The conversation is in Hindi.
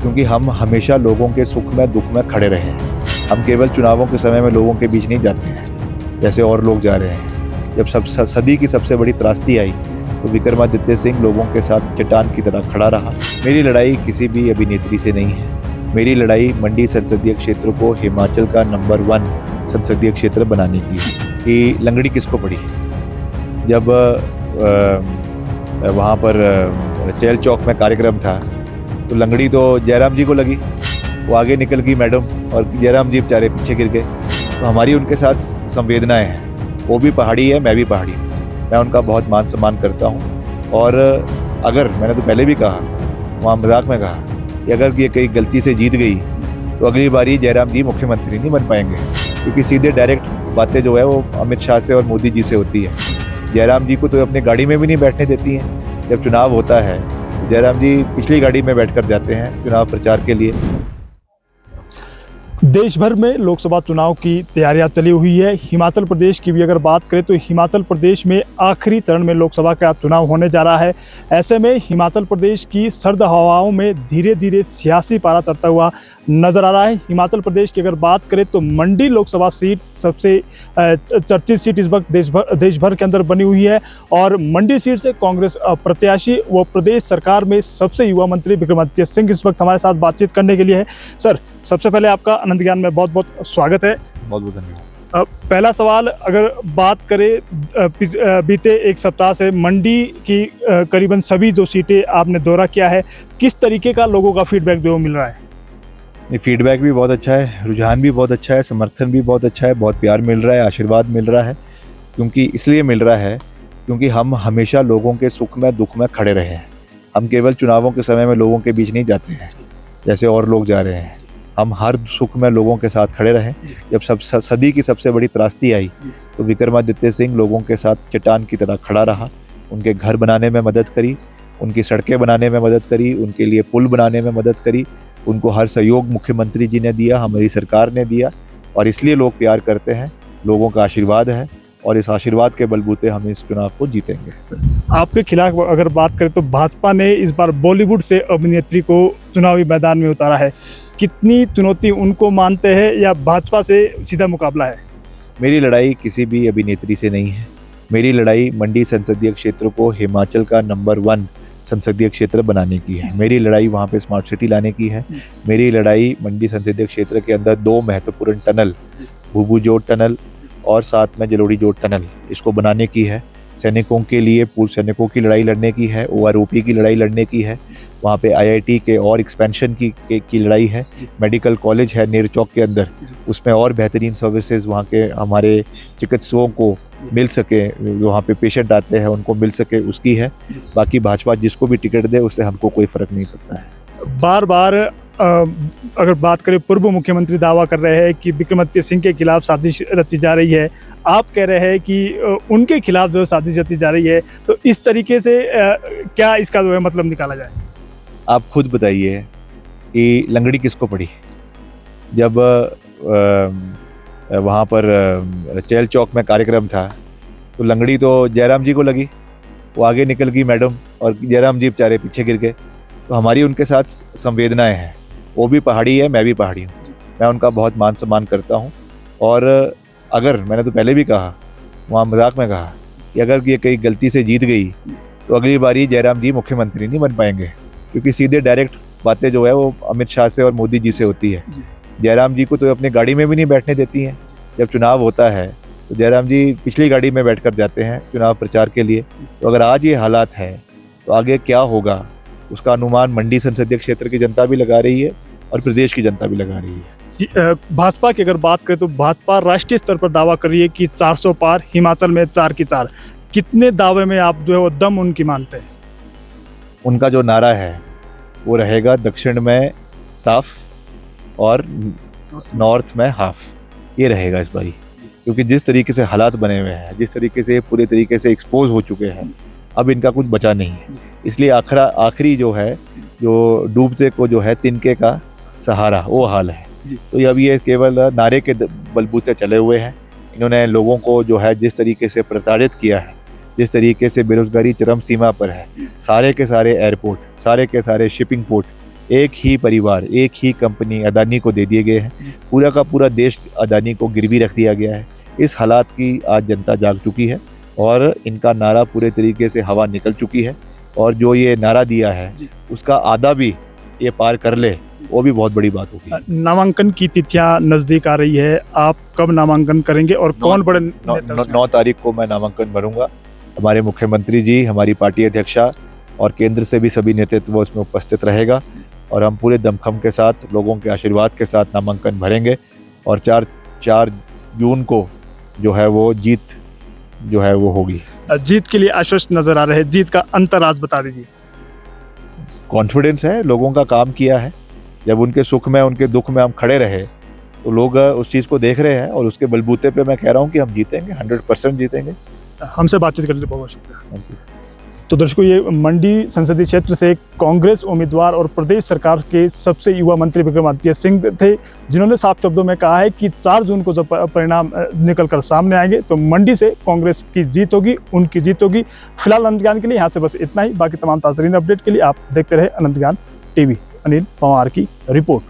क्योंकि हम हमेशा लोगों के सुख में दुख में खड़े रहे हैं। हम केवल चुनावों के समय में लोगों के बीच नहीं जाते हैं जैसे और लोग जा रहे हैं। जब सदी की सबसे बड़ी त्रासदी आई तो विक्रमादित्य सिंह लोगों के साथ चट्टान की तरह खड़ा रहा। मेरी लड़ाई किसी भी अभिनेत्री से नहीं है। मेरी लड़ाई मंडी संसदीय क्षेत्र को हिमाचल का नंबर 1 संसदीय क्षेत्र बनाने की है। कि लंगड़ी किसको पड़ी। जब वहाँ पर चेल चौक में कार्यक्रम था तो लंगड़ी तो जयराम जी को लगी, वो आगे निकल गई मैडम, और जयराम जी बेचारे पीछे गिर गए। तो हमारी उनके साथ संवेदनाएं हैं। वो भी पहाड़ी है, मैं भी पहाड़ी हूँ। मैं उनका बहुत मान सम्मान करता हूँ। और अगर मैंने तो पहले भी कहा, वहाँ मजाक में कहा कि अगर ये कहीं गलती से जीत गई तो अगली बारी जयराम जी मुख्यमंत्री नहीं बन पाएंगे, क्योंकि सीधे डायरेक्ट बातें जो है वो अमित शाह से और मोदी जी से होती है। जयराम जी को तो अपनी गाड़ी में भी नहीं बैठने देती हैं। जब चुनाव होता है तो जयराम जी पिछली गाड़ी में बैठकर जाते हैं चुनाव प्रचार के लिए। देश भर में लोकसभा चुनाव की तैयारियां चली हुई है। हिमाचल प्रदेश की भी अगर बात करें तो हिमाचल प्रदेश में आखिरी चरण में लोकसभा का चुनाव होने जा रहा है। ऐसे में हिमाचल प्रदेश की सर्द हवाओं में धीरे धीरे सियासी पारा चढ़ता हुआ नजर आ रहा है। हिमाचल प्रदेश की अगर बात करें तो मंडी लोकसभा सीट सबसे चर्चित सीट इस वक्त देश भर के अंदर बनी हुई है। और मंडी सीट से कांग्रेस प्रत्याशी व प्रदेश सरकार में सबसे युवा मंत्री विक्रमादित्य सिंह इस वक्त हमारे साथ बातचीत करने के लिए है। सर, सबसे पहले आपका अनंत ज्ञान में बहुत बहुत स्वागत है। बहुत बहुत धन्यवाद। पहला सवाल, अगर बात करें बीते एक सप्ताह से मंडी की करीबन सभी जो सीटें आपने दौरा किया है, किस तरीके का लोगों का फीडबैक जो मिल रहा है? फीडबैक भी बहुत अच्छा है, रुझान भी बहुत अच्छा है, समर्थन भी बहुत अच्छा है, बहुत प्यार मिल रहा है, आशीर्वाद मिल रहा है। क्योंकि इसलिए मिल रहा है क्योंकि हम हमेशा लोगों के सुख में दुख में खड़े रहे हैं। हम केवल चुनावों के समय में लोगों के बीच नहीं जाते हैं जैसे और लोग जा रहे हैं। हम हर सुख में लोगों के साथ खड़े रहे। जब सदी की सबसे बड़ी त्रासदी आई तो विक्रमादित्य सिंह लोगों के साथ चट्टान की तरह खड़ा रहा। उनके घर बनाने में मदद करी, उनकी सड़कें बनाने में मदद करी, उनके लिए पुल बनाने में मदद करी। उनको हर सहयोग मुख्यमंत्री जी ने दिया, हमारी सरकार ने दिया। और इसलिए लोग प्यार करते हैं, लोगों का आशीर्वाद है, और इस आशीर्वाद के बलबूते हम इस चुनाव को जीतेंगे। आपके खिलाफ अगर बात करें तो भाजपा ने इस बार बॉलीवुड से अभिनेत्री को चुनावी मैदान में उतारा है। कितनी चुनौती उनको मानते हैं या भाजपा से सीधा मुकाबला है? मेरी लड़ाई किसी भी अभिनेत्री से नहीं है। मेरी लड़ाई मंडी संसदीय क्षेत्र को हिमाचल का नंबर 1 संसदीय क्षेत्र बनाने की है। मेरी लड़ाई वहाँ पे स्मार्ट सिटी लाने की है। मेरी लड़ाई मंडी संसदीय क्षेत्र के अंदर 2 महत्वपूर्ण टनल, भूभू जोड़ टनल और साथ में जलोड़ी जोड़ टनल, इसको बनाने की है। सैनिकों के लिए पूर्व सैनिकों की लड़ाई लड़ने की है, OROP की लड़ाई लड़ने की है। वहाँ पे IIT के और एक्सपेंशन की लड़ाई है। मेडिकल कॉलेज है नेर चौक के अंदर, उसमें और बेहतरीन सर्विसेज वहाँ के हमारे चिकित्सकों को मिल सके, जो वहाँ पे पेशेंट आते हैं उनको मिल सके, उसकी है। बाकी भाजपा जिसको भी टिकट दे उससे हमको कोई फ़र्क नहीं पड़ता है। बार बार अगर बात करें, पूर्व मुख्यमंत्री दावा कर रहे हैं कि विक्रमादित्य सिंह के खिलाफ साजिश रची जा रही है। आप कह रहे हैं कि उनके खिलाफ जो साजिश रची जा रही है, तो इस तरीके से क्या इसका जो है मतलब निकाला जाए? आप खुद बताइए कि लंगड़ी किसको पड़ी। जब वहाँ पर चेल चौक में कार्यक्रम था तो लंगड़ी तो जयराम जी को लगी, वो आगे निकल गई मैडम, और जयराम जी बेचारे पीछे गिर गए। तो हमारी उनके साथ संवेदनाएं हैं। वो भी पहाड़ी है, मैं भी पहाड़ी हूँ। मैं उनका बहुत मान सम्मान करता हूँ। और अगर मैंने तो पहले भी कहा, वहाँ मजाक में कहा कि अगर ये कहीं गलती से जीत गई तो अगली बारी जयराम जी मुख्यमंत्री नहीं बन पाएंगे, क्योंकि सीधे डायरेक्ट बातें जो है वो अमित शाह से और मोदी जी से होती है। जयराम जी को तो अपनी गाड़ी में भी नहीं बैठने देती हैं। जब चुनाव होता है तो जयराम जी पिछली गाड़ी में बैठकर जाते हैं चुनाव प्रचार के लिए। तो अगर आज ये हालात है तो आगे क्या होगा, उसका अनुमान मंडी संसदीय क्षेत्र की जनता भी लगा रही है और प्रदेश की जनता भी लगा रही है। भाजपा की अगर बात करें तो भाजपा राष्ट्रीय स्तर पर दावा कर रही है कि 400 पार, हिमाचल में 4 की 4। कितने दावे में आप जो है वो दम उनकी मानते हैं? उनका जो नारा है वो रहेगा दक्षिण में साफ और नॉर्थ में हाफ, ये रहेगा इस बारी। क्योंकि जिस तरीके से हालात बने हुए हैं, जिस तरीके से पूरे तरीके से एक्सपोज हो चुके हैं, अब इनका कुछ बचा नहीं है। इसलिए आखिरी जो है, जो डूबते को जो है तिनके का सहारा, वो हाल है। तो अब ये केवल नारे के बलबूते चले हुए हैं। इन्होंने लोगों को जो है जिस तरीके से प्रताड़ित किया है, जिस तरीके से बेरोजगारी चरम सीमा पर है, सारे के सारे एयरपोर्ट, सारे के सारे शिपिंग पोर्ट एक ही परिवार, एक ही कंपनी अदानी को दे दिए गए हैं। पूरा का पूरा देश अदानी को गिरवी रख दिया गया है। इस हालात की आज जनता जाग चुकी है और इनका नारा पूरे तरीके से हवा निकल चुकी है। और जो ये नारा दिया है उसका आधा भी ये पार कर ले, वो भी बहुत बड़ी बात होगी। नामांकन की तिथियां नजदीक आ रही है, आप कब नामांकन करेंगे और कौन बड़े 9 तारीख को मैं नामांकन भरूंगा। हमारे मुख्यमंत्री जी, हमारी पार्टी अध्यक्षा और केंद्र से भी सभी नेतृत्व इसमें उपस्थित रहेगा और हम पूरे दमखम के साथ, लोगों के आशीर्वाद के साथ नामांकन भरेंगे और 4 जून को जो है वो जीत जो है वो होगी। जीत के लिए आश्वस्त नजर आ रहे हैं, जीत का अंतराज बता दीजिए। कॉन्फिडेंस है, लोगों का काम किया है। जब उनके सुख में, उनके दुख में हम खड़े रहे तो लोग उस चीज़ को देख रहे हैं और उसके बलबूते पे मैं कह रहा हूँ कि हम जीतेंगे, 100% जीतेंगे। हमसे बातचीत करने के लिए बहुत शुक्रिया। Thank you. तो दर्शकों, ये मंडी संसदीय क्षेत्र से कांग्रेस उम्मीदवार और प्रदेश सरकार के सबसे युवा मंत्री विक्रमादित्य सिंह थे, जिन्होंने साफ शब्दों में कहा है कि 4 जून को जब परिणाम निकलकर सामने आएंगे तो मंडी से कांग्रेस की जीत होगी, उनकी जीत होगी। फिलहाल अनंत ज्ञान के लिए यहाँ से बस इतना ही। बाकी तमाम ताज़ा अपडेट के लिए आप देखते रहे अनंत ज्ञान टीवी। अनिल पंवार की रिपोर्ट।